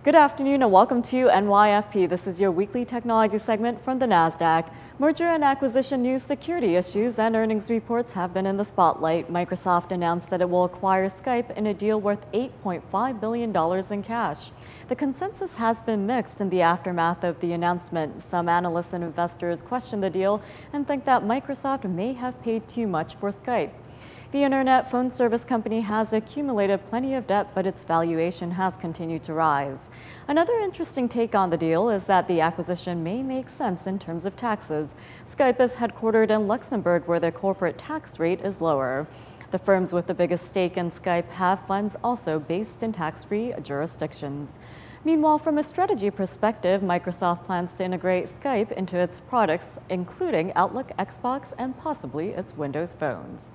Good afternoon and welcome to NYFP. This is your weekly technology segment from the NASDAQ. Merger and acquisition news, security issues, and earnings reports have been in the spotlight. Microsoft announced that it will acquire Skype in a deal worth $8.5 billion in cash. The consensus has been mixed in the aftermath of the announcement. Some analysts and investors question the deal and think that Microsoft may have paid too much for Skype. The internet phone service company has accumulated plenty of debt, but its valuation has continued to rise. Another interesting take on the deal is that the acquisition may make sense in terms of taxes. Skype is headquartered in Luxembourg, where the corporate tax rate is lower. The firms with the biggest stake in Skype have funds also based in tax-free jurisdictions. Meanwhile, from a strategy perspective, Microsoft plans to integrate Skype into its products, including Outlook, Xbox, and possibly its Windows phones.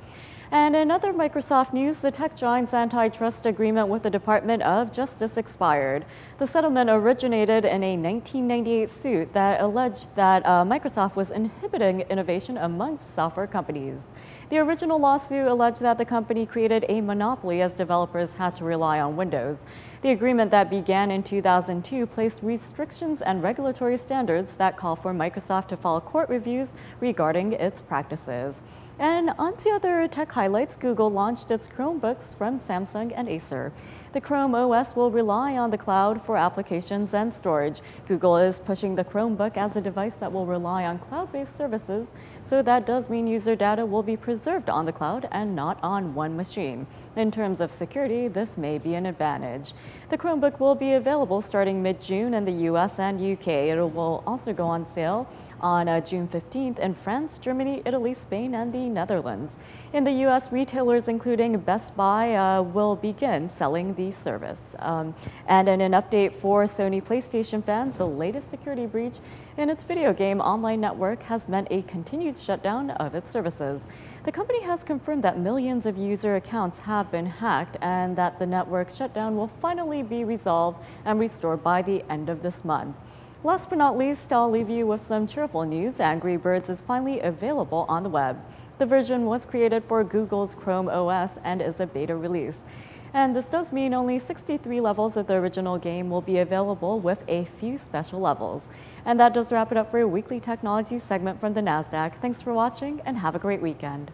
And in other Microsoft news, the tech giant's antitrust agreement with the Department of Justice expired. The settlement originated in a 1998 suit that alleged that Microsoft was inhibiting innovation amongst software companies. The original lawsuit alleged that the company created a monopoly as developers had to rely on Windows. The agreement that began in 2002 placed restrictions and regulatory standards that call for Microsoft to file court reviews regarding its practices. And on to other tech highlights, Google launched its Chromebooks from Samsung and Acer. The Chrome OS will rely on the cloud for applications and storage. Google is pushing the Chromebook as a device that will rely on cloud-based services, so that does mean user data will be preserved on the cloud and not on one machine. In terms of security, this may be an advantage. The Chromebook will be available starting mid-June in the US and UK. It will also go on sale on June 15th in France, Germany, Italy, Spain, and the Netherlands. In the US, retailers including Best Buy will begin selling the service. And in an update for Sony PlayStation fans, the latest security breach in its video game online network has meant a continued shutdown of its services. The company has confirmed that millions of user accounts have been hacked and that the network shutdown will finally be resolved and restored by the end of this month. Last but not least, I'll leave you with some cheerful news. Angry Birds is finally available on the web. The version was created for Google's Chrome OS and is a beta release. And this does mean only 63 levels of the original game will be available with a few special levels. And that does wrap it up for your weekly technology segment from the NASDAQ. Thanks for watching and have a great weekend.